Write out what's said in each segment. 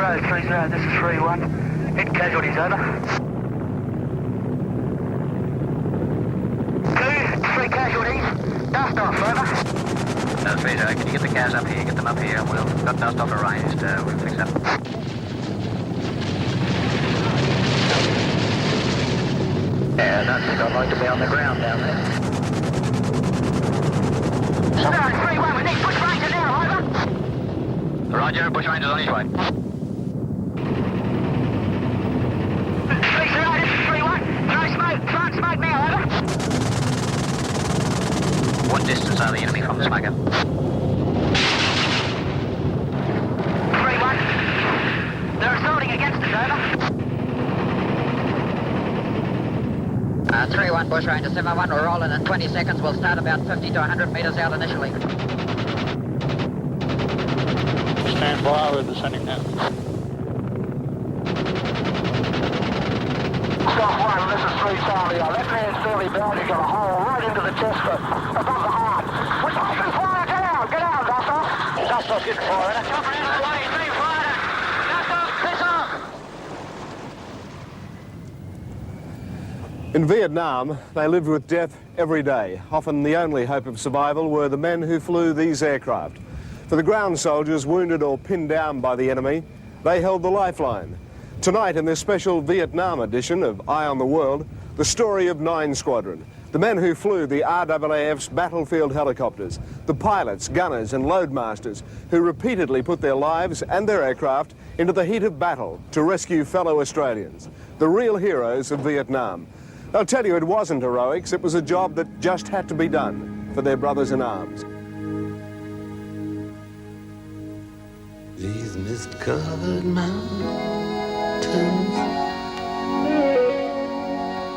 3030, this is 3-1. Hit casualties, over. 3 casualties. Dust off, over. No, 30, can you get the gas up here? Get them up here and we've got dust off arranged. We'll fix that. Yeah, don't like to be on the ground down there. No, 3-1, we need bush ranger now, over. Roger, bush ranger's on his way. 3-0, this is 3-1. No smoke, front smoke now, over. What distance are the enemy from the smoker? 3-1. They're assaulting against us, over. 3-1, bush ranger 7-1, we're rolling in 20 seconds. We'll start about 50 to 100 metres out initially. Stand by, we're descending now. South 1, this is 3 Charlie. Our left hand's fairly bad. He's got a hole right into the chest above the heart. We're taking fire, get out, dust off. Dust off, get fire, innit? Jumping in the way, 3 fire. Dust off, piss off. In Vietnam, they lived with death every day. Often the only hope of survival were the men who flew these aircraft. For the ground soldiers wounded or pinned down by the enemy, they held the lifeline. Tonight, in this special Vietnam edition of Eye on the World, the story of 9 Squadron. The men who flew the RAAF's battlefield helicopters, the pilots, gunners and loadmasters who repeatedly put their lives and their aircraft into the heat of battle to rescue fellow Australians, the real heroes of Vietnam. They'll tell you it wasn't heroics, it was a job that just had to be done for their brothers in arms. These mist-covered mountains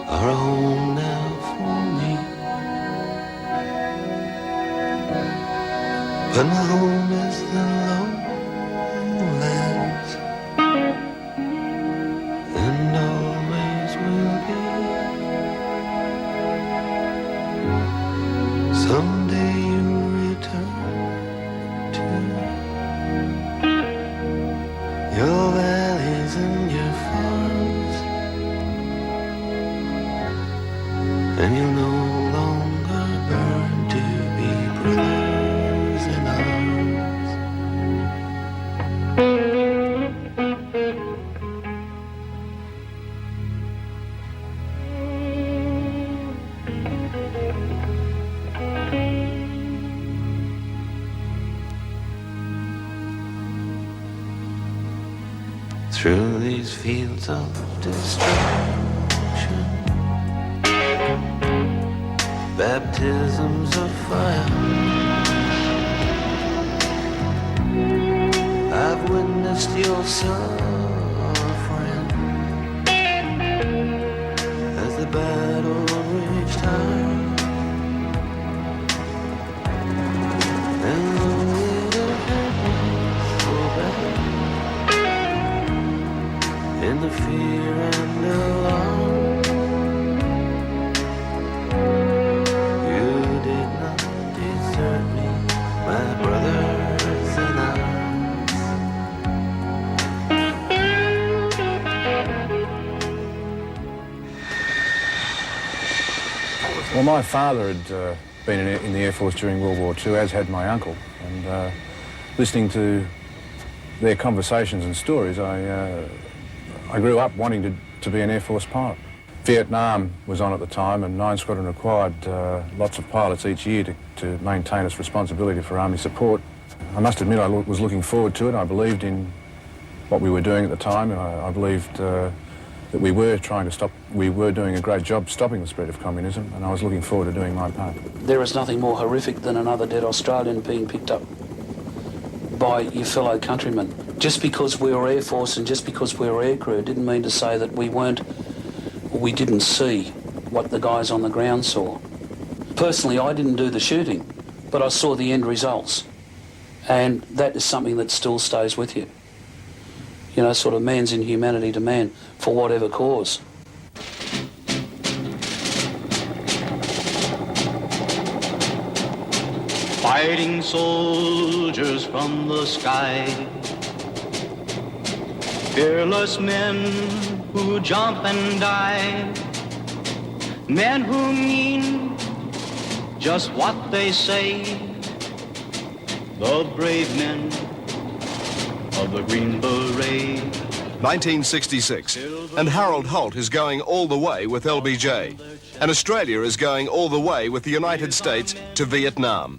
are a home now for me, but my home is the lowlands, and always will be. Someday you'll return to your valleys and your farms, and you'll no longer burn to be brothers in through these fields of destruction, baptisms of fire, I've witnessed your suffering as the battle raged high, and though it hurt so bad, in the fear and alarm, you did not desert me, my brothers in arms. Well, my father had been in the Air Force during World War II, as had my uncle, and listening to their conversations and stories, I grew up wanting to be an Air Force pilot. Vietnam was on at the time, and 9 Squadron required lots of pilots each year to maintain its responsibility for Army support. I must admit I was looking forward to it. I believed in what we were doing at the time, and I believed that we were doing a great job stopping the spread of communism, and I was looking forward to doing my part. There is nothing more horrific than another dead Australian being picked up by your fellow countrymen. Just because we were Air Force and just because we were aircrew didn't mean to say that we didn't see what the guys on the ground saw. Personally, I didn't do the shooting, but I saw the end results. And that is something that still stays with you. You know, sort of man's inhumanity to man for whatever cause. Fighting soldiers from the sky, Fearless men who jump and dive, men who mean just what they say, the brave men of the Green Beret. 1966, and Harold Holt is going all the way with LBJ, and Australia is going all the way with the United States to Vietnam.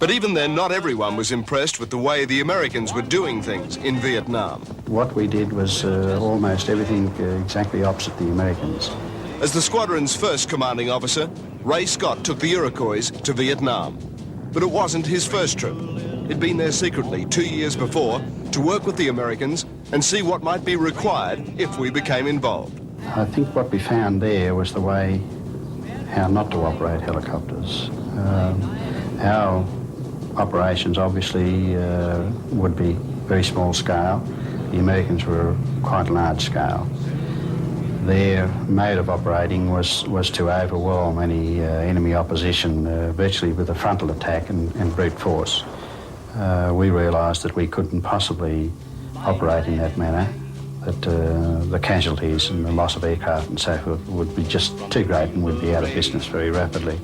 But even then, not everyone was impressed with the way the Americans were doing things in Vietnam. What we did was almost everything exactly opposite the Americans. As the squadron's first commanding officer, Ray Scott took the Iroquois to Vietnam. But it wasn't his first trip. He'd been there secretly 2 years before to work with the Americans and see what might be required if we became involved. I think what we found there was the way how not to operate helicopters. Our operations obviously would be very small scale. The Americans were quite large scale. Their mode of operating was to overwhelm any enemy opposition virtually with a frontal attack and brute force. We realised that we couldn't possibly operate in that manner, that the casualties and the loss of aircraft and so forth would be just too great and we'd be out of business very rapidly.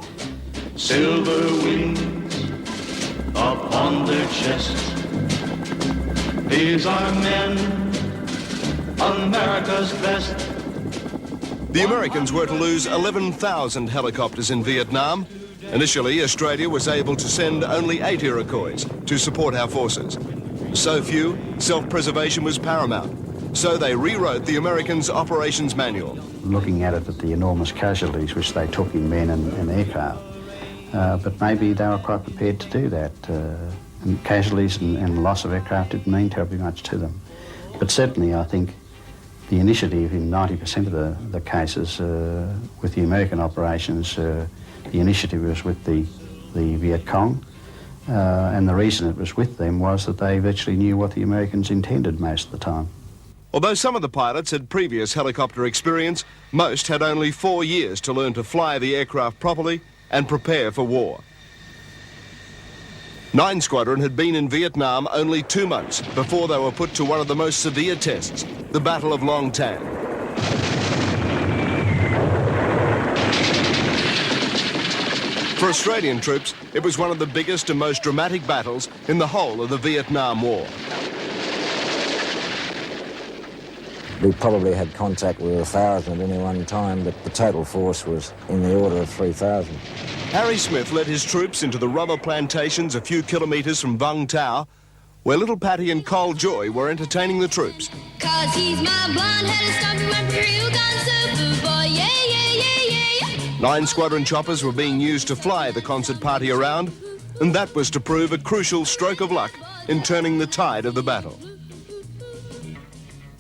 Silver wings upon their chests, these are men, America's best. The Americans were to lose 11,000 helicopters in Vietnam. Initially, Australia was able to send only 8 Iroquois to support our forces. So few, self-preservation was paramount. So they rewrote the Americans' operations manual. Looking at it at the enormous casualties which they took in men and aircraft. But maybe they were quite prepared to do that. And casualties and loss of aircraft didn't mean terribly much to them. But certainly I think the initiative in 90% of the cases with the American operations, the initiative was with the Viet Cong. And the reason it was with them was that they virtually knew what the Americans intended most of the time. Although some of the pilots had previous helicopter experience, most had only 4 years to learn to fly the aircraft properly and prepare for war. 9 Squadron had been in Vietnam only 2 months before they were put to one of the most severe tests, the Battle of Long Tan. For Australian troops, it was one of the biggest and most dramatic battles in the whole of the Vietnam War. We probably had contact with 1,000 at any one time, but the total force was in the order of 3,000. Harry Smith led his troops into the rubber plantations a few kilometres from Vung Tau, where Little Patty and Cole Joy were entertaining the troops. 'Cause he's my blonde-headed stomping real gun superboy, yeah, yeah, yeah, yeah. 9 Squadron choppers were being used to fly the concert party around, and that was to prove a crucial stroke of luck in turning the tide of the battle.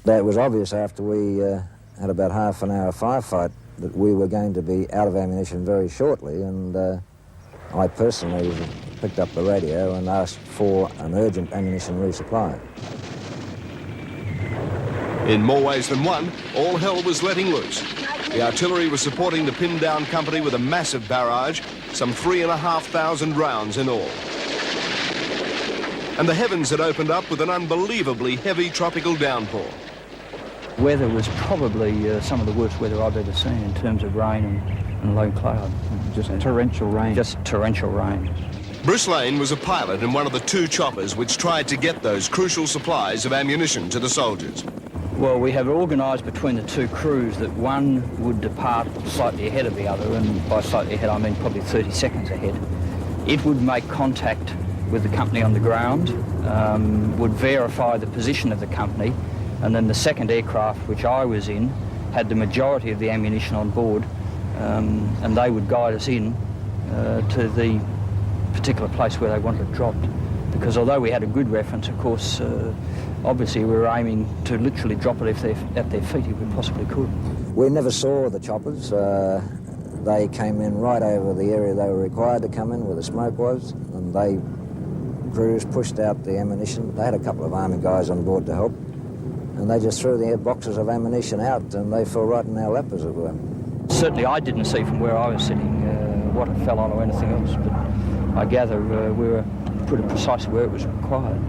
That was obvious after we had about half an hour firefight that we were going to be out of ammunition very shortly, and I personally picked up the radio and asked for an urgent ammunition resupply. In more ways than one, all hell was letting loose. The artillery was supporting the pinned-down company with a massive barrage, some 3,500 rounds in all. And the heavens had opened up with an unbelievably heavy tropical downpour. Weather was probably some of the worst weather I've ever seen in terms of rain and low cloud. Just torrential rain. Just torrential rain. Bruce Lane was a pilot in one of the 2 choppers which tried to get those crucial supplies of ammunition to the soldiers. Well, we have organised between the 2 crews that one would depart slightly ahead of the other, and by slightly ahead I mean probably 30 seconds ahead. It would make contact with the company on the ground, would verify the position of the company, and then the second aircraft, which I was in, had the majority of the ammunition on board, and they would guide us in to the particular place where they wanted it dropped. Because although we had a good reference, of course, obviously we were aiming to literally drop it at their feet if we possibly could. We never saw the choppers. They came in right over the area they were required to come in where the smoke was, and crews pushed out the ammunition. They had a couple of army guys on board to help, and they just threw the boxes of ammunition out, and they fell right in our lap, as it were. Certainly I didn't see from where I was sitting what it fell on or anything else, but I gather we were pretty precisely where it was required.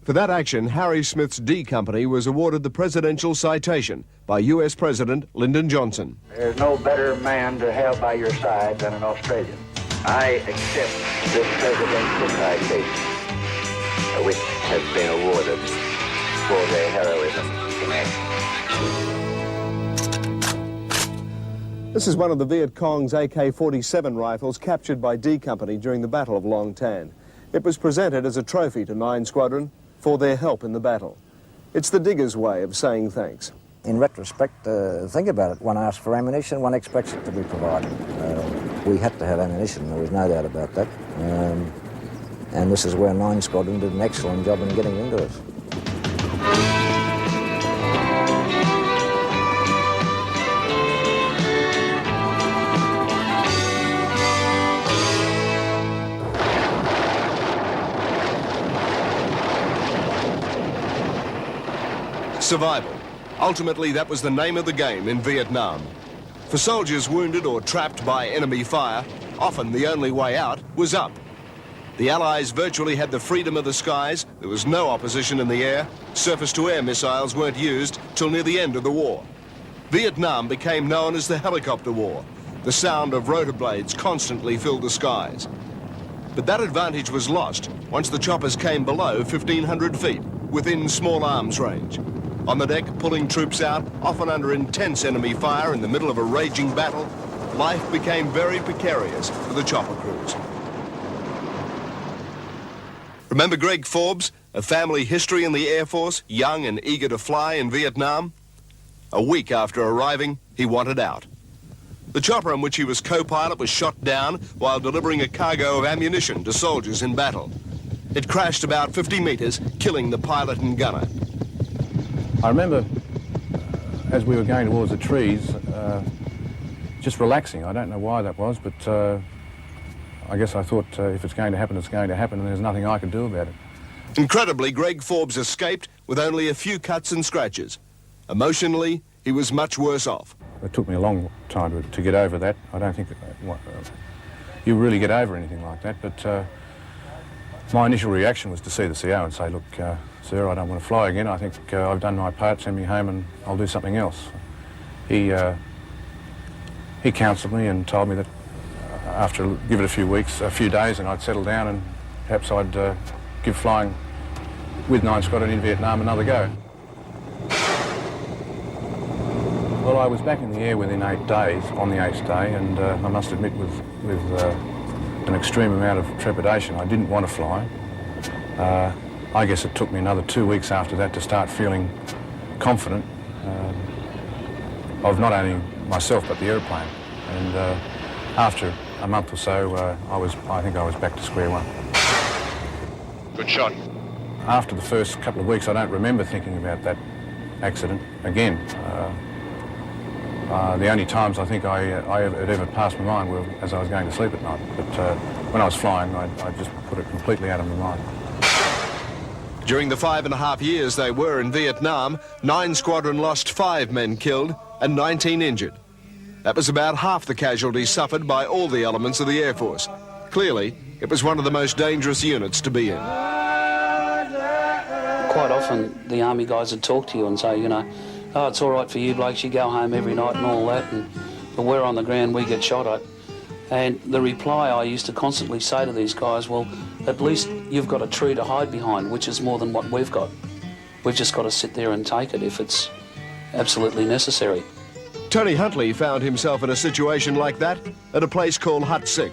For that action, Harry Smith's D Company was awarded the Presidential Citation by US President Lyndon Johnson. There's no better man to have by your side than an Australian. I accept this Presidential Citation, which has been awarded for their heroism in action. This is one of the Viet Cong's AK-47 rifles captured by D Company during the Battle of Long Tan. It was presented as a trophy to 9 Squadron for their help in the battle. It's the digger's way of saying thanks. In retrospect, think about it. One asks for ammunition, one expects it to be provided. We had to have ammunition, there was no doubt about that. And this is where 9 Squadron did an excellent job in getting into it. Survival. Ultimately, that was the name of the game in Vietnam. For soldiers wounded or trapped by enemy fire, often the only way out was up. The Allies virtually had the freedom of the skies, there was no opposition in the air, surface-to-air missiles weren't used till near the end of the war. Vietnam became known as the helicopter war. The sound of rotor blades constantly filled the skies. But that advantage was lost once the choppers came below 1,500 feet, within small arms range. On the deck, pulling troops out, often under intense enemy fire in the middle of a raging battle, life became very precarious for the chopper crews. Remember Greg Forbes, a family history in the Air Force, young and eager to fly in Vietnam? A week after arriving, he wanted out. The chopper on which he was co-pilot was shot down while delivering a cargo of ammunition to soldiers in battle. It crashed about 50 meters, killing the pilot and gunner. I remember as we were going towards the trees, just relaxing. I don't know why that was, but I guess I thought if it's going to happen, it's going to happen, and there's nothing I could do about it. Incredibly, Greg Forbes escaped with only a few cuts and scratches. Emotionally, he was much worse off. It took me a long time to get over that. I don't think you really get over anything like that, but my initial reaction was to see the CO and say, look, sir, I don't want to fly again. I think I've done my part, send me home and I'll do something else. He counselled me and told me that after give it a few weeks, a few days, and I'd settle down and perhaps I'd give flying with 9 Squadron in Vietnam another go. Well, I was back in the air within 8 days, on the 8th day, and I must admit with an extreme amount of trepidation. I didn't want to fly. I guess it took me another 2 weeks after that to start feeling confident of not only myself but the airplane. And after a month or so, I think I was back to square one. Good shot. After the first couple of weeks, I don't remember thinking about that accident again. The only times I think it ever passed my mind were as I was going to sleep at night. But when I was flying, I just put it completely out of my mind. During the 5.5 years they were in Vietnam, 9 Squadron lost 5 men killed and 19 injured. That was about half the casualties suffered by all the elements of the Air Force. Clearly, it was one of the most dangerous units to be in. Quite often, the Army guys would talk to you and say, you know, oh, it's all right for you blokes, you go home every night and all that, but we're on the ground, we get shot at. And the reply I used to constantly say to these guys, well, at least you've got a tree to hide behind, which is more than what we've got. We've just got to sit there and take it if it's absolutely necessary. Tony Huntley found himself in a situation like that at a place called Hut Sik.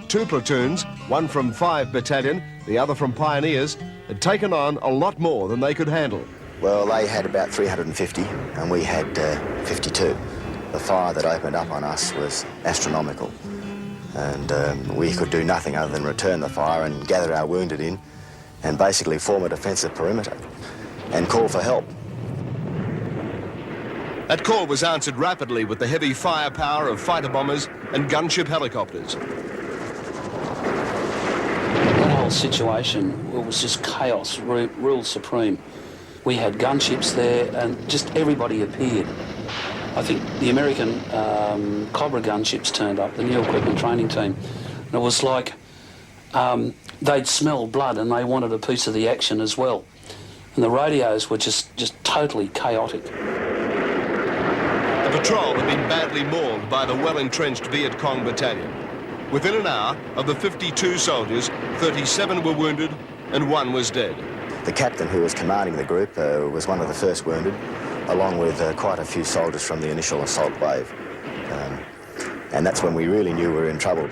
2 platoons, one from 5 Battalion, the other from Pioneers, had taken on a lot more than they could handle. Well, they had about 350 and we had 52. The fire that opened up on us was astronomical. And we could do nothing other than return the fire and gather our wounded in and basically form a defensive perimeter and call for help. That call was answered rapidly with the heavy firepower of fighter bombers and gunship helicopters. That whole situation, it was just chaos, ruled supreme. We had gunships there and just everybody appeared. I think the American Cobra gunships turned up, the new equipment training team. And it was like they'd smelled blood and they wanted a piece of the action as well. And the radios were just totally chaotic. The patrol had been badly mauled by the well-entrenched Viet Cong battalion. Within an hour, of the 52 soldiers, 37 were wounded and 1 was dead. The captain who was commanding the group was one of the first wounded, along with quite a few soldiers from the initial assault wave. And that's when we really knew we were in trouble.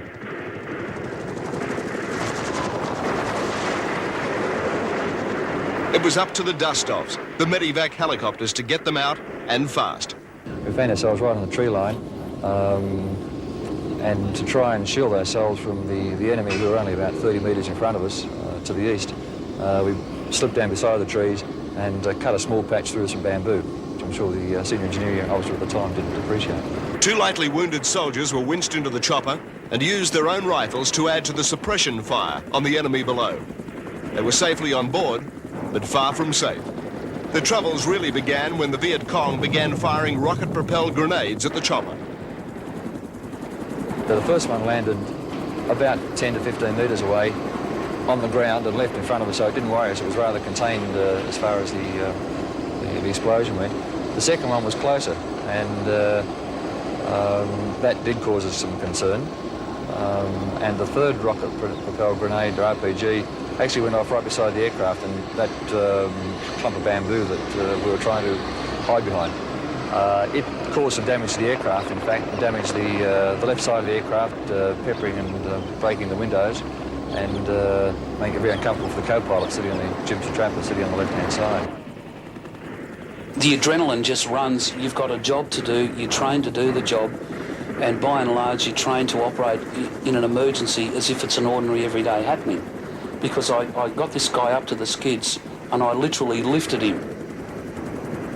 It was up to the dust-offs, the medevac helicopters, to get them out, and fast. We found ourselves right on the tree line, and to try and shield ourselves from the enemy, who were only about 30 metres in front of us to the east, we slipped down beside the trees and cut a small patch through some bamboo, which I'm sure the senior engineer officer at the time didn't appreciate. 2 lightly wounded soldiers were winched into the chopper and used their own rifles to add to the suppression fire on the enemy below. They were safely on board, but far from safe. The troubles really began when the Viet Cong began firing rocket-propelled grenades at the chopper. The first one landed about 10 to 15 metres away on the ground and left in front of us, so it didn't worry us. It was rather contained as far as the explosion went. The second one was closer, and that did cause us some concern. And the third rocket-propelled grenade, or RPG, actually went off right beside the aircraft, and that clump of bamboo that we were trying to hide behind. It caused some damage to the aircraft, in fact, damaged the left side of the aircraft, peppering and breaking the windows, and making it very uncomfortable for the co-pilot sitting on the Jim's Trapper sitting on the left-hand side. The adrenaline just runs. You've got a job to do, you're trained to do the job, and by and large you're trained to operate in an emergency as if it's an ordinary everyday happening. Because I got this guy up to the skids and I literally lifted him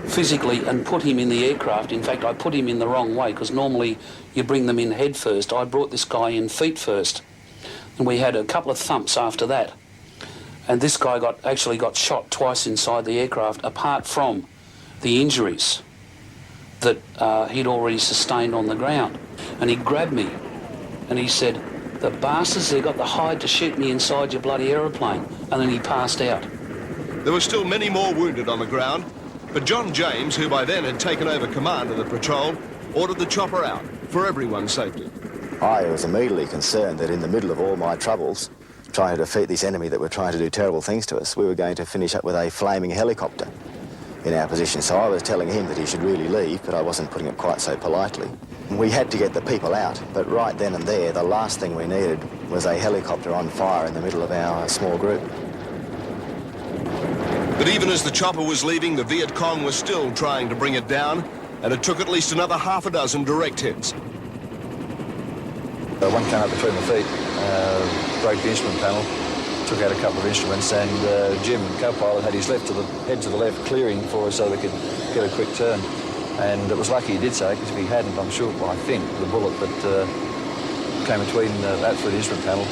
physically and put him in the aircraft. In fact, I put him in the wrong way, because normally you bring them in head first. I brought this guy in feet first, and we had a couple of thumps after that. And this guy actually got shot twice inside the aircraft, apart from the injuries that he'd already sustained on the ground. And he grabbed me and he said, "The bastards, they've got the hide to shoot me inside your bloody aeroplane." And then he passed out. There were still many more wounded on the ground, but John James, who by then had taken over command of the patrol, ordered the chopper out for everyone's safety. I was immediately concerned that in the middle of all my troubles, trying to defeat this enemy that were trying to do terrible things to us, we were going to finish up with a flaming helicopter in our position. So I was telling him that he should really leave, but I wasn't putting it quite so politely. We had to get the people out, but right then and there, the last thing we needed was a helicopter on fire in the middle of our small group. But even as the chopper was leaving, the Viet Cong was still trying to bring it down, and it took at least another half a dozen direct hits. One came up between the feet, broke the instrument panel, took out a couple of instruments, and Jim, co-pilot, had his head to the left clearing for us so we could get a quick turn. And it was lucky he did so, because if he hadn't, I'm sure, well, I think the bullet that came between that through the instrument panel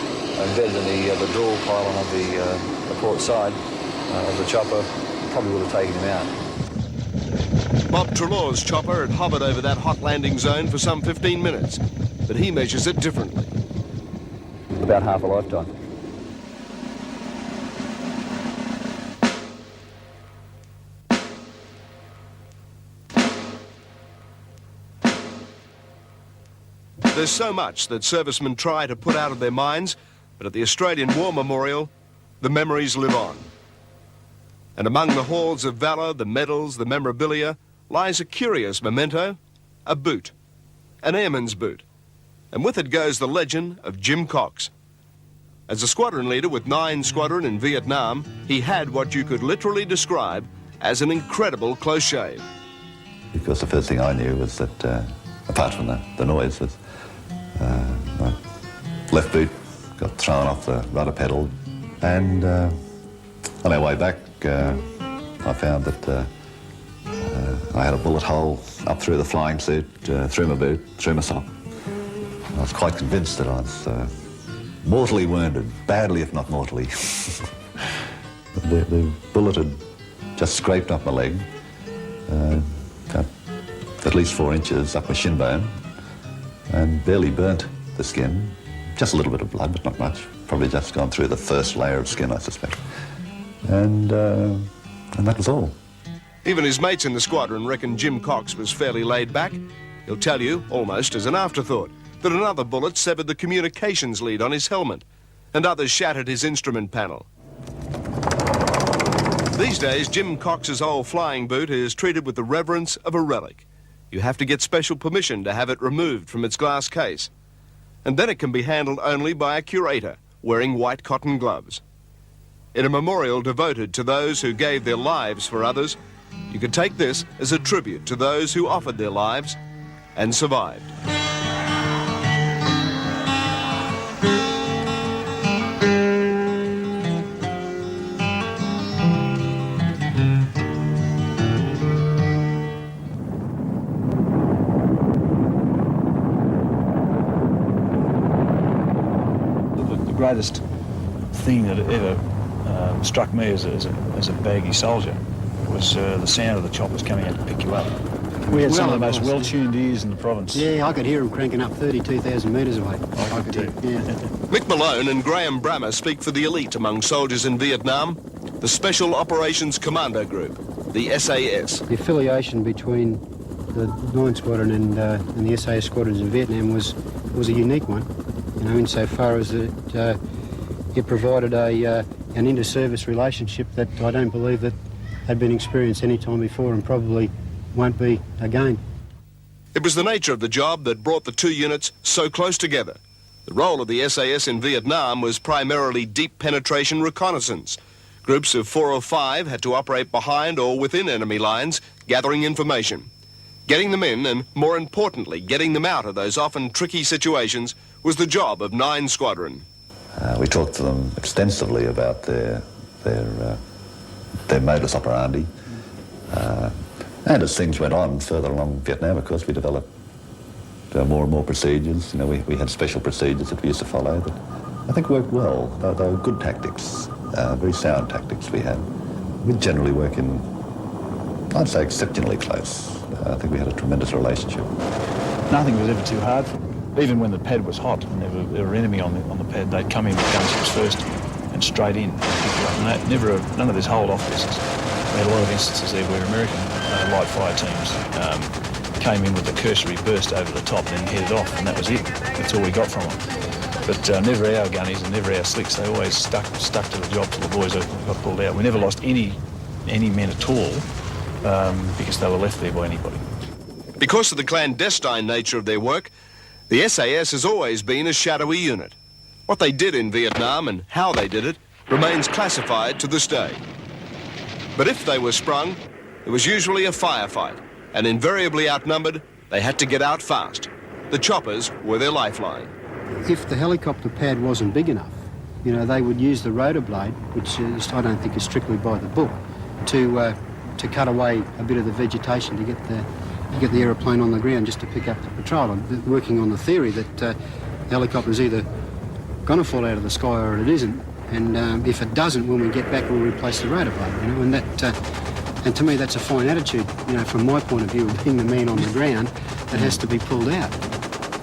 embedded in the door pylon of the port side of the chopper probably would have taken him out. Bob Trelaw's chopper had hovered over that hot landing zone for some 15 minutes, but he measures it differently. About half a lifetime. There's so much that servicemen try to put out of their minds, but at the Australian War Memorial, the memories live on. And among the halls of valour, the medals, the memorabilia, lies a curious memento, a boot, an airman's boot. And with it goes the legend of Jim Cox. As a squadron leader with 9 Squadron in Vietnam, he had what you could literally describe as an incredible close shave. Because the first thing I knew was that, apart from the noise, was my left boot got thrown off the rudder pedal, and on our way back I found that I had a bullet hole up through the flying suit, through my boot, through my sock. I was quite convinced that I was mortally wounded, badly if not mortally. The bullet had just scraped up my leg, at least 4 inches up my shin bone, and barely burnt the skin. Just a little bit of blood, but not much. Probably just gone through the first layer of skin, I suspect. And And that was all. Even his mates in the squadron reckon Jim Cox was fairly laid back. He'll tell you, almost as an afterthought, that another bullet severed the communications lead on his helmet, and others shattered his instrument panel. These days, Jim Cox's old flying boot is treated with the reverence of a relic. You have to get special permission to have it removed from its glass case. And then it can be handled only by a curator, wearing white cotton gloves. In a memorial devoted to those who gave their lives for others, you could take this as a tribute to those who offered their lives and survived. The greatest thing that ever struck me as a baggy soldier was the sound of the choppers coming out to pick you up. We had some of the most well-tuned ears in the province. Yeah, I could hear them cranking up 32,000 metres away. I could hear, yeah. Mick Malone and Graham Brammer speak for the elite among soldiers in Vietnam, the Special Operations Commando Group, the SAS. The affiliation between the 9 Squadron and the SAS squadrons in Vietnam was a unique one, you know, insofar as it provided an inter-service relationship that I don't believe that had been experienced any time before and probably won't be again. It was the nature of the job that brought the two units so close together. The role of the SAS in Vietnam was primarily deep penetration reconnaissance. Groups of 4 or 5 had to operate behind or within enemy lines, gathering information. Getting them in and, more importantly, getting them out of those often tricky situations was the job of 9 Squadron. We talked to them extensively about their modus operandi. And as things went on further along Vietnam, of course, we developed more and more procedures. You know, we had special procedures that we used to follow that I think worked well. They were good tactics, very sound tactics we had. We'd generally work in, I'd say, exceptionally close. I think we had a tremendous relationship. Nothing was ever too hard for them. Even when the pad was hot and there were enemy on the pad, they'd come in with gunships first and straight in and pick you up. And none of this hold-off business. We had a lot of instances there where American light fire teams came in with a cursory burst over the top and then headed off, and that was it. That's all we got from them. But never our gunnies and never our slicks. They always stuck to the job till the boys got pulled out. We never lost any men at all because they were left there by anybody. Because of the clandestine nature of their work, the SAS has always been a shadowy unit. What they did in Vietnam and how they did it remains classified to this day. But if they were sprung, it was usually a firefight, and invariably outnumbered, they had to get out fast. The choppers were their lifeline. If the helicopter pad wasn't big enough, you know, they would use the rotor blade, which is, I don't think is strictly by the book, to cut away a bit of the vegetation to get the aeroplane on the ground just to pick up the patrol. And working on the theory that the helicopter's either going to fall out of the sky or it isn't. And if it doesn't, when we get back, we'll replace the rotor blade, you know, and and to me, that's a fine attitude, you know, from my point of view of being the man on the ground that has to be pulled out.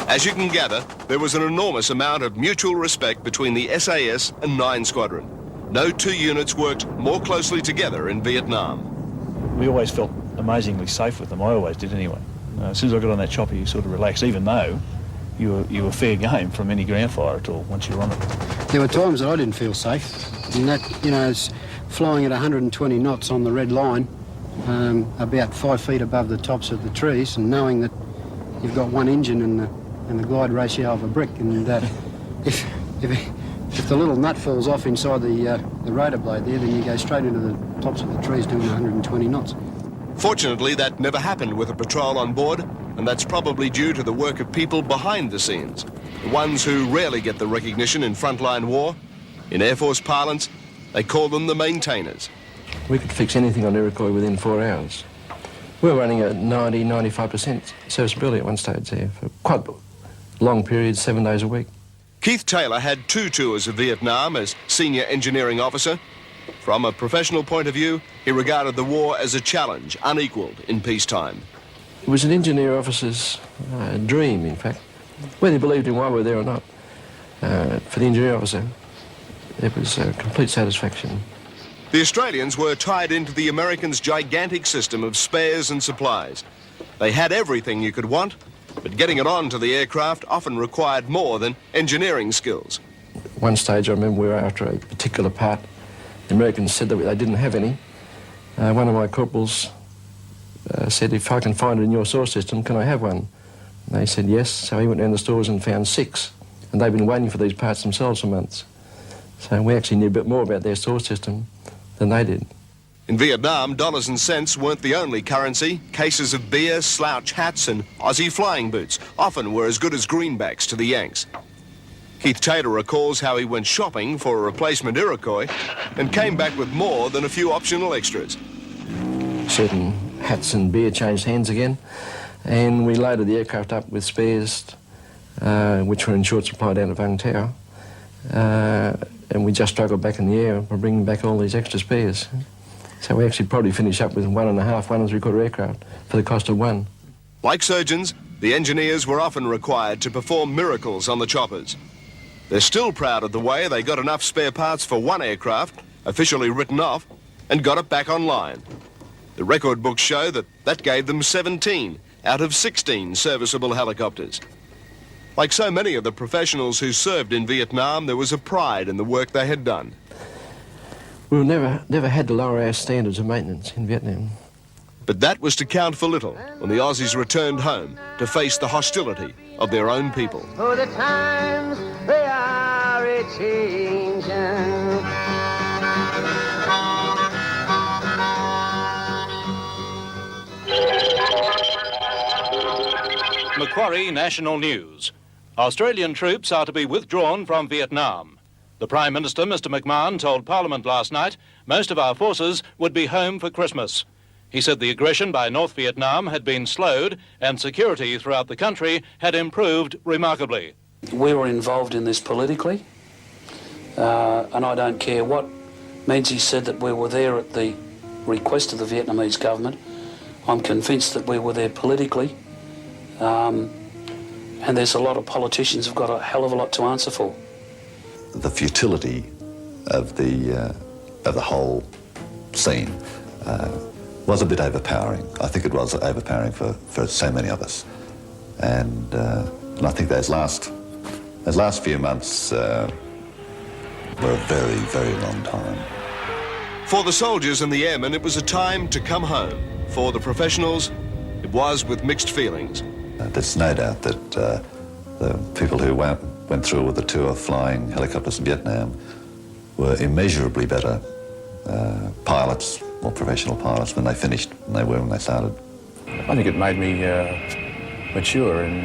As you can gather, there was an enormous amount of mutual respect between the SAS and 9 Squadron. No two units worked more closely together in Vietnam. We always felt amazingly safe with them. I always did anyway. As soon as I got on that chopper, you sort of relaxed, even though you were fair game from any ground fire at all once you were on it. There were times that I didn't feel safe, and that, you know, it's flying at 120 knots on the red line, about 5 feet above the tops of the trees, and knowing that you've got one engine and the glide ratio of a brick, and if the little nut falls off inside the rotor blade there, then you go straight into the tops of the trees doing 120 knots. Fortunately, that never happened with a patrol on board, and that's probably due to the work of people behind the scenes, the ones who rarely get the recognition in frontline war. In Air Force parlance, they call them the maintainers. We could fix anything on Iroquois within 4 hours. We were running at 90-95% serviceability at one stage there for quite long periods, 7 days a week. Keith Taylor had 2 tours of Vietnam as senior engineering officer. From a professional point of view, he regarded the war as a challenge unequalled in peacetime. It was an engineer officer's dream, in fact. Whether he believed in why we were there or not, for the engineer officer, it was a complete satisfaction. The Australians were tied into the Americans' gigantic system of spares and supplies. They had everything you could want, but getting it onto the aircraft often required more than engineering skills. One stage, I remember we were after a particular part. The Americans said that they didn't have any. One of my corporals said, if I can find it in your source system, can I have one? And they said yes, so he went down the stores and found 6. And they've been waiting for these parts themselves for months. So we actually knew a bit more about their source system than they did. In Vietnam, dollars and cents weren't the only currency. Cases of beer, slouch hats and Aussie flying boots often were as good as greenbacks to the Yanks. Keith Taylor recalls how he went shopping for a replacement Iroquois and came back with more than a few optional extras. Certain hats and beer changed hands again, and we loaded the aircraft up with spares, which were in short supply down at Vung Tau, and we just struggled back in the air by bringing back all these extra spares. So we actually probably finished up with 1.5, 1 3/4 aircraft for the cost of 1. Like surgeons, the engineers were often required to perform miracles on the choppers. They're still proud of the way they got enough spare parts for 1 aircraft, officially written off, and got it back online. The record books show that that gave them 17 out of 16 serviceable helicopters. Like so many of the professionals who served in Vietnam, there was a pride in the work they had done. We never had to lower our standards of maintenance in Vietnam. But that was to count for little when the Aussies returned home to face the hostility of their own people. Oh, the times they are a-changin'. Macquarie National News. Australian troops are to be withdrawn from Vietnam. The Prime Minister, Mr McMahon, told Parliament last night most of our forces would be home for Christmas. He said the aggression by North Vietnam had been slowed and security throughout the country had improved remarkably. We were involved in this politically, and I don't care what Menzies said that we were there at the request of the Vietnamese government. I'm convinced that we were there politically, and there's a lot of politicians who've got a hell of a lot to answer for. The futility of the whole scene was a bit overpowering. I think it was overpowering for so many of us, and I think those last few months were a very, very long time. For the soldiers and the airmen, it was a time to come home. For the professionals, it was with mixed feelings. There's no doubt that the people who went through with the tour flying helicopters in Vietnam were immeasurably better pilots, more professional pilots when they finished than they were when they started. I think it made me mature and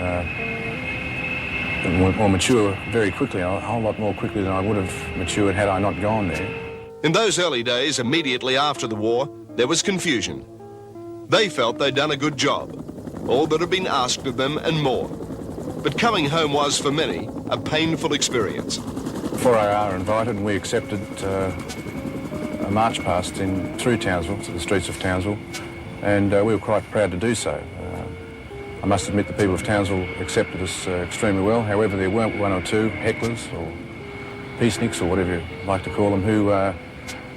more mature very quickly, a whole lot more quickly than I would have matured had I not gone there. In those early days, immediately after the war, there was confusion. They felt they'd done a good job, all that had been asked of them and more. But coming home was, for many, a painful experience. 4AR invited and we accepted a march past through Townsville, to the streets of Townsville, and we were quite proud to do so. I must admit the people of Townsville accepted us extremely well. However, there weren't 1 or 2 hecklers or peaceniks or whatever you like to call them who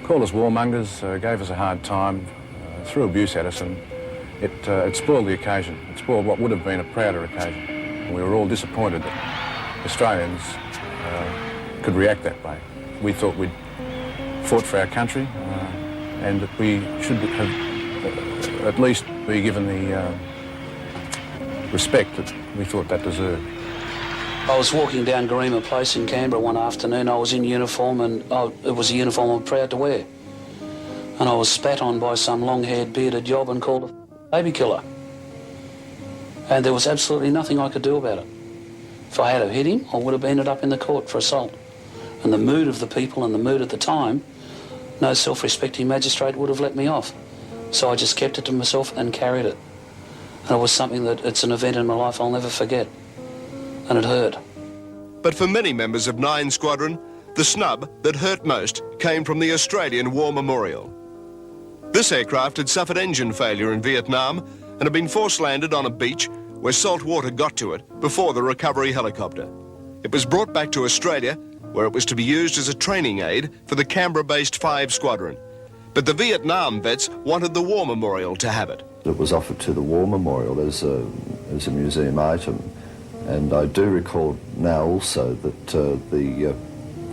called us warmongers, gave us a hard time, threw abuse at us, and it spoiled the occasion. It spoiled what would have been a prouder occasion. And we were all disappointed that Australians could react that way. We thought we'd fought for our country and that we should have at least be given the respect that we thought that deserved. I was walking down Garema Place in Canberra one afternoon. I was in uniform, and it was a uniform I'm proud to wear. And I was spat on by some long-haired, bearded yob and called a baby killer. And there was absolutely nothing I could do about it. If I had hit him, I would have ended up in the court for assault. And the mood of the people and the mood at the time, no self-respecting magistrate would have let me off. So I just kept it to myself and carried it. And it was something it's an event in my life I'll never forget. And it hurt. But for many members of 9 Squadron, the snub that hurt most came from the Australian War Memorial. This aircraft had suffered engine failure in Vietnam and had been force-landed on a beach where salt water got to it before the recovery helicopter. It was brought back to Australia, where it was to be used as a training aid for the Canberra-based 5 Squadron, But the Vietnam vets wanted the War Memorial to have it. It was offered to the War Memorial as a museum item, and I do recall now also that the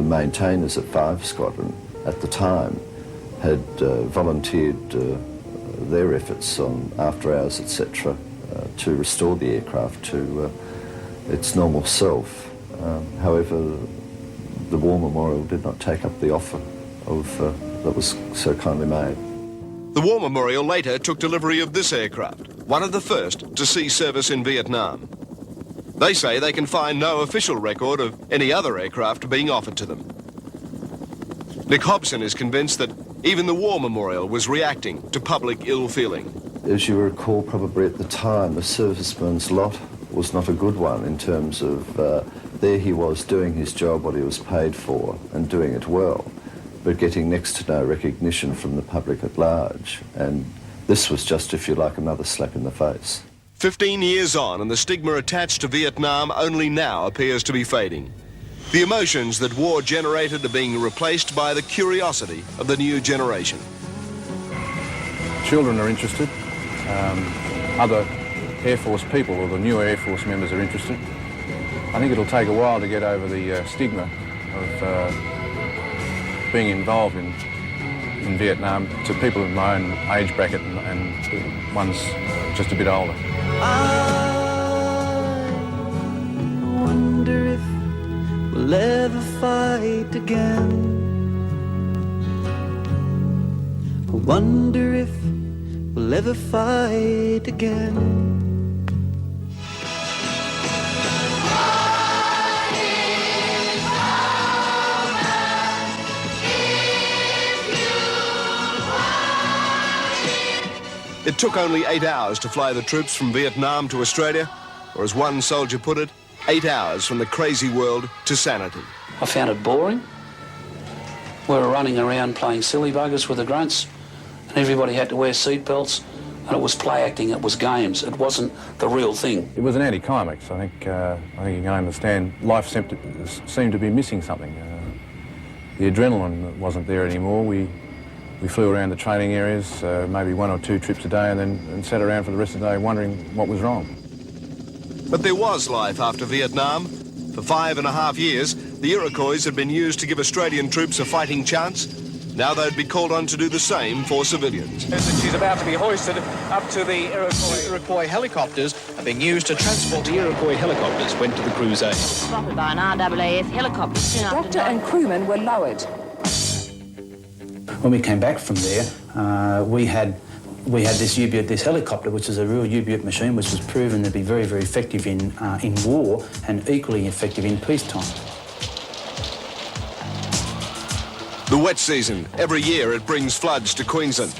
maintainers at 5 Squadron at the time had volunteered their efforts on after hours, etc., to restore the aircraft to its normal self. However, the War Memorial did not take up the offer that was so kindly made. The War Memorial later took delivery of this aircraft, one of the first to see service in Vietnam. They say they can find no official record of any other aircraft being offered to them. Nick Hobson is convinced that even the War Memorial was reacting to public ill feeling. As you recall, probably at the time, the serviceman's lot was not a good one in terms of there he was doing his job, what he was paid for, and doing it well, but getting next to no recognition from the public at large. And this was just, if you like, another slap in the face. 15 years on, and the stigma attached to Vietnam only now appears to be fading. The emotions that war generated are being replaced by the curiosity of the new generation. Children are interested. Other Air Force people, or the newer Air Force members, are interested. I think it'll take a while to get over the stigma of being involved in Vietnam to people of my own age bracket and ones just a bit older. I wonder if we'll ever fight again. I wonder if we'll ever fight again. It took only 8 hours to fly the troops from Vietnam to Australia, or as one soldier put it, 8 hours from the crazy world to sanity. I found it boring. We were running around playing silly buggers with the grunts, and everybody had to wear seatbelts, and it was play acting, it was games, it wasn't the real thing. It was an anticlimax. I think you can understand life seemed to be missing something. The adrenaline wasn't there anymore. We flew around the training areas, maybe 1 or 2 trips a day, and sat around for the rest of the day wondering what was wrong. But there was life after Vietnam. For 5.5 years, the Iroquois had been used to give Australian troops a fighting chance. Now they'd be called on to do the same for civilians. She's about to be hoisted up to the Iroquois helicopters are being used to transport. The Iroquois helicopters went to the crew's aid. Spotted by an RAAF helicopter soon after Doctor and crewmen were lowered. When we came back from there, we had this U-boot, this helicopter, which is a real U-boot machine, which was proven to be very, very effective in war and equally effective in peacetime. The wet season. Every year it brings floods to Queensland.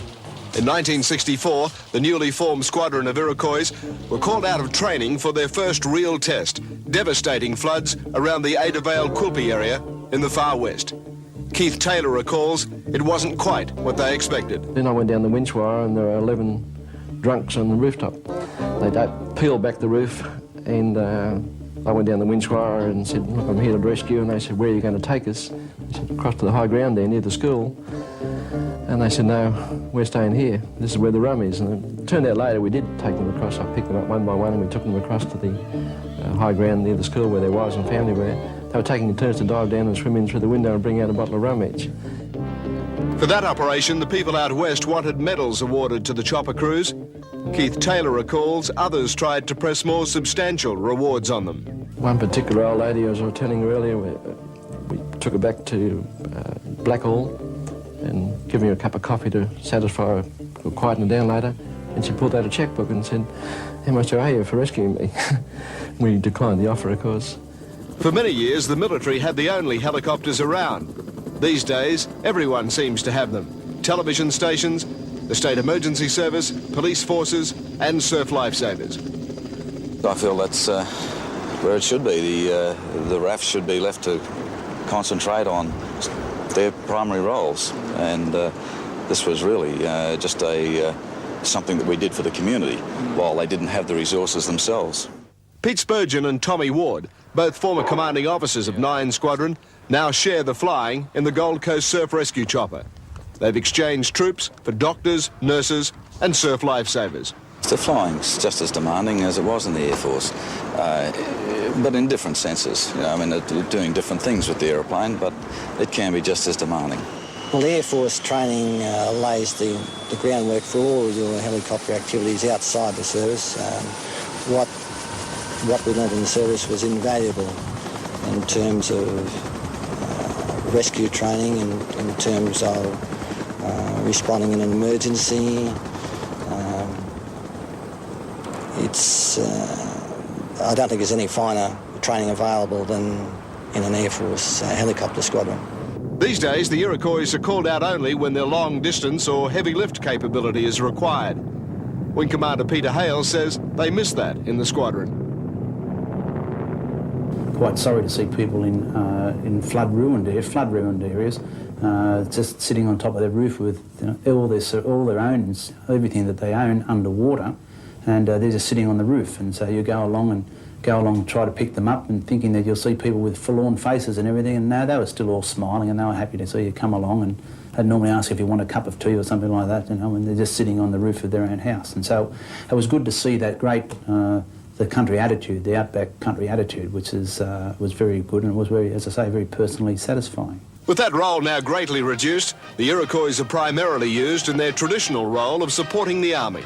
In 1964, the newly formed squadron of Iroquois were called out of training for their first real test, devastating floods around the Ada Vale Quilpie area in the far west. Keith Taylor recalls it wasn't quite what they expected. Then I went down the winch wire and there were 11 drunks on the rooftop. They peeled back the roof and I went down the winch wire and said, look, I'm here to rescue. And they said, where are you going to take us? I said, across to the high ground there near the school. And they said, no, we're staying here. This is where the rum is. And it turned out later we did take them across. I picked them up one by one and we took them across to the high ground near the school where their wives and family were. They were taking turns to dive down and swim in through the window and bring out a bottle of rum each. For that operation, the people out west wanted medals awarded to the chopper crews. Keith Taylor recalls others tried to press more substantial rewards on them. One particular old lady, as I was telling you earlier, we took her back to Blackhall and gave her a cup of coffee to satisfy her, quieten her down later. And she pulled out a checkbook and said, how much do I owe you for rescuing me? We declined the offer, of course. For many years, the military had the only helicopters around. These days, everyone seems to have them. Television stations, the State Emergency Service, police forces, and surf lifesavers. I feel that's where it should be. The RAF should be left to concentrate on their primary roles. And this was really just something that we did for the community while they didn't have the resources themselves. Pete Spurgeon and Tommy Ward, both former commanding officers of 9 Squadron, now share the flying in the Gold Coast Surf Rescue Chopper. They've exchanged troops for doctors, nurses and surf lifesavers. The flying's just as demanding as it was in the Air Force, but in different senses. You know, I mean, they're doing different things with the aeroplane, but it can be just as demanding. Well, the Air Force training lays the groundwork for all of your helicopter activities outside the service. What we learned in the service was invaluable in terms of rescue training and in terms of responding in an emergency. I don't think there's any finer training available than in an Air Force helicopter squadron. These days, the Iroquois are called out only when their long-distance or heavy lift capability is required. Wing Commander Peter Hale says they miss that in the squadron. Quite sorry to see people in flood-ruined areas, just sitting on top of their roof with all their own, everything that they own underwater, and they're just sitting on the roof. And so you go along and try to pick them up, and thinking that you'll see people with forlorn faces and everything, and no, they were still all smiling and they were happy to see you come along, and I'd normally ask if you want a cup of tea or something like that, and they're just sitting on the roof of their own house. And so it was good to see that great, the country attitude, the outback country attitude, which was very good, and it was very, as I say, very personally satisfying. With that role now greatly reduced, the Iroquois are primarily used in their traditional role of supporting the army.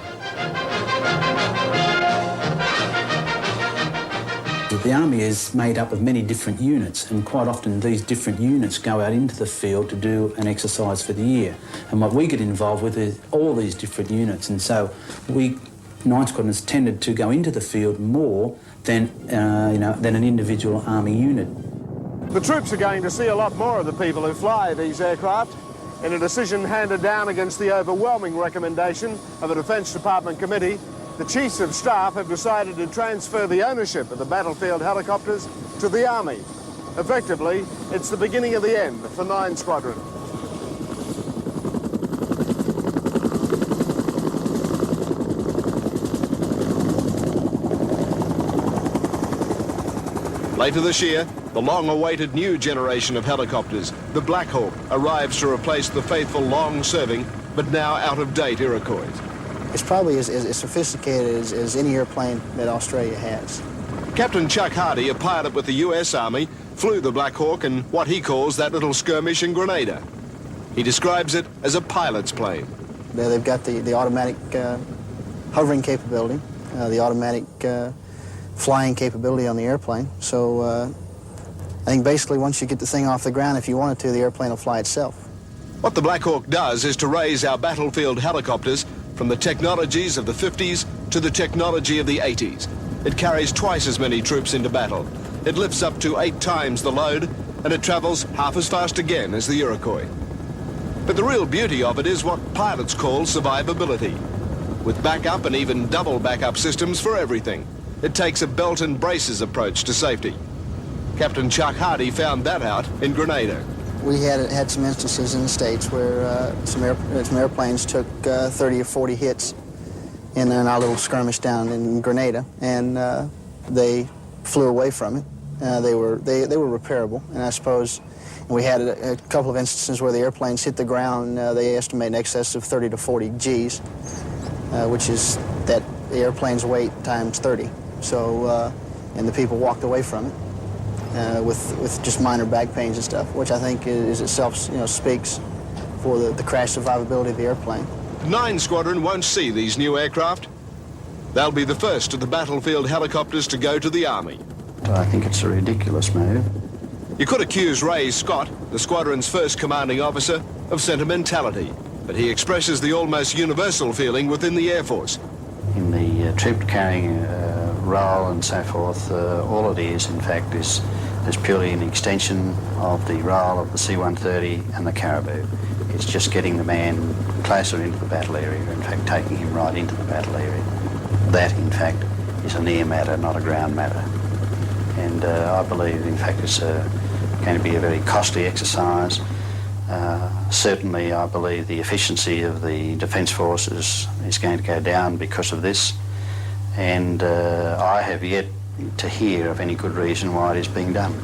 The army is made up of many different units, and quite often these different units go out into the field to do an exercise for the year. And what we get involved with is all these different units, and so we 9 Squadrons tended to go into the field more than than an individual army unit. The troops are going to see a lot more of the people who fly these aircraft in a decision handed down against the overwhelming recommendation of a Defence Department committee. The Chiefs of Staff have decided to transfer the ownership of the battlefield helicopters to the Army. Effectively, it's the beginning of the end for 9 Squadron. Later this year, the long-awaited new generation of helicopters, the Black Hawk, arrives to replace the faithful, long-serving, but now out-of-date Iroquois. It's probably as sophisticated as any airplane that Australia has. Captain Chuck Hardy, a pilot with the US Army, flew the Black Hawk in what he calls that little skirmish in Grenada. He describes it as a pilot's plane. They've got the automatic hovering capability, the automatic flying capability on the airplane. So I think basically once you get the thing off the ground, if you want it to, the airplane will fly itself. What the Black Hawk does is to raise our battlefield helicopters from the technologies of the 50s to the technology of the 80s. It carries twice as many troops into battle. It lifts up to 8 times the load, and it travels half as fast again as the Iroquois. But the real beauty of it is what pilots call survivability, with backup and even double backup systems for everything. It takes a belt and braces approach to safety. Captain Chuck Hardy found that out in Grenada. We had some instances in the States where some airplanes took 30 or 40 hits in our little skirmish down in Grenada, and they flew away from it. They were repairable, and I suppose we had a couple of instances where the airplanes hit the ground. They estimate in excess of 30 to 40 Gs, which is that the airplane's weight times 30. So, and the people walked away from it. With just minor back pains and stuff, which I think is itself, speaks for the crash survivability of the airplane. 9 Squadron won't see these new aircraft. They'll be the first of the battlefield helicopters to go to the Army. I think it's a ridiculous move. You could accuse Ray Scott, the squadron's first commanding officer, of sentimentality, but he expresses the almost universal feeling within the Air Force. In the troop carrying role and so forth, all it is, in fact, is purely an extension of the role of the C-130 and the Caribou. It's just getting the man closer into the battle area, in fact, taking him right into the battle area. That, in fact, is an air matter, not a ground matter. And I believe, in fact, it's going to be a very costly exercise. Certainly, I believe the efficiency of the Defence Forces is going to go down because of this. And I have yet to hear of any good reason why it is being done.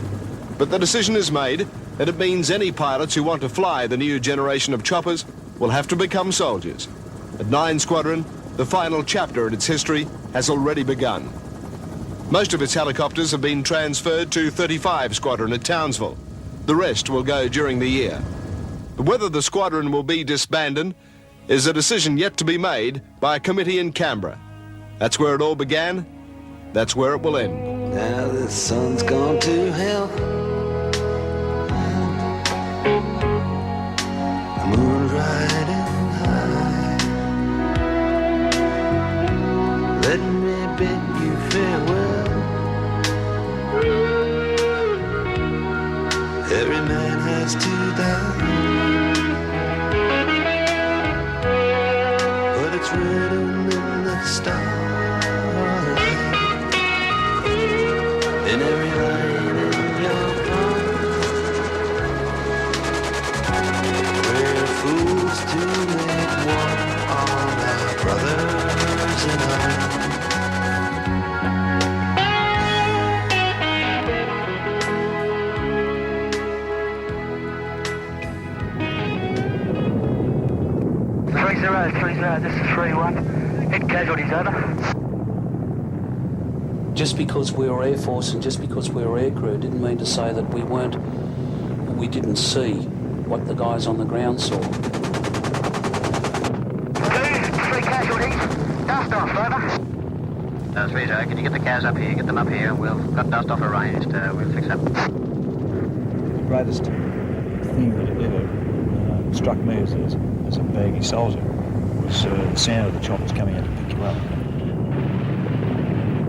But the decision is made. and it means any pilots who want to fly the new generation of choppers will have to become soldiers. At 9 Squadron, the final chapter in its history has already begun. Most of its helicopters have been transferred to 35 Squadron at Townsville. The rest will go during the year. But whether the squadron will be disbanded is a decision yet to be made by a committee in Canberra. That's where it all began. That's where it will end. Now the sun's gone to hell. The moon's riding high. Let me bid you farewell. Every man has to die, but it's written in the stars, in every line in your palm. We're fools to make war on our brothers in arms. This is 3-1. Hit casualties, over. Just because we were Air Force and just because we were aircrew didn't mean to say that we didn't see what the guys on the ground saw. 2, 3 casualties. Dust off, over. 3-0, can you get the CAS up here? Get them up here. We've got dust off arranged. We'll fix up. The greatest thing that ever struck me as a baggy soldier was the sound of the choppers coming out to pick you up.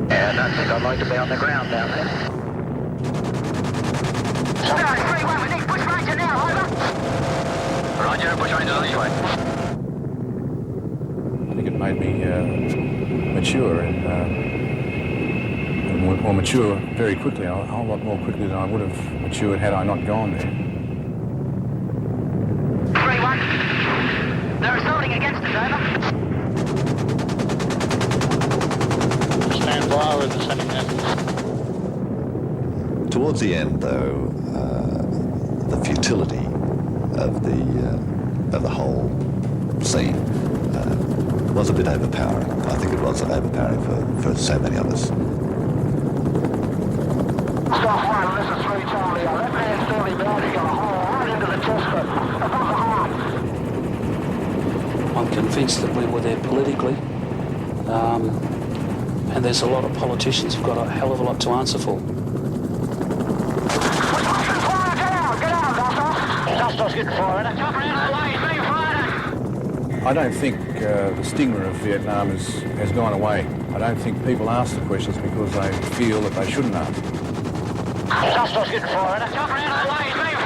Yeah, I don't think I'd like to be on the ground down there. 3-1, we need bush ranger now, over. Roger, bush ranger this way. I think it made me mature and more mature very quickly, a whole lot more quickly than I would have matured had I not gone there. 3-1. They're assaulting against us, over. Stand by with the sending message. Towards the end, though, the futility of the whole scene was a bit overpowering. I think it was overpowering for so many of us. Staff 1, this is 3 Charlie. That man's fairly bad. He got a hole right into the chest, but above the arm. I'm convinced that we were there politically, and there's a lot of politicians who've got a hell of a lot to answer for. Dustov's getting fired. Chopper out of the way, he's being fired. I don't think the stigma of Vietnam has gone away. I don't think people ask the questions because they feel that they shouldn't ask. Dustov's getting fired. Chopper out of the way, he's being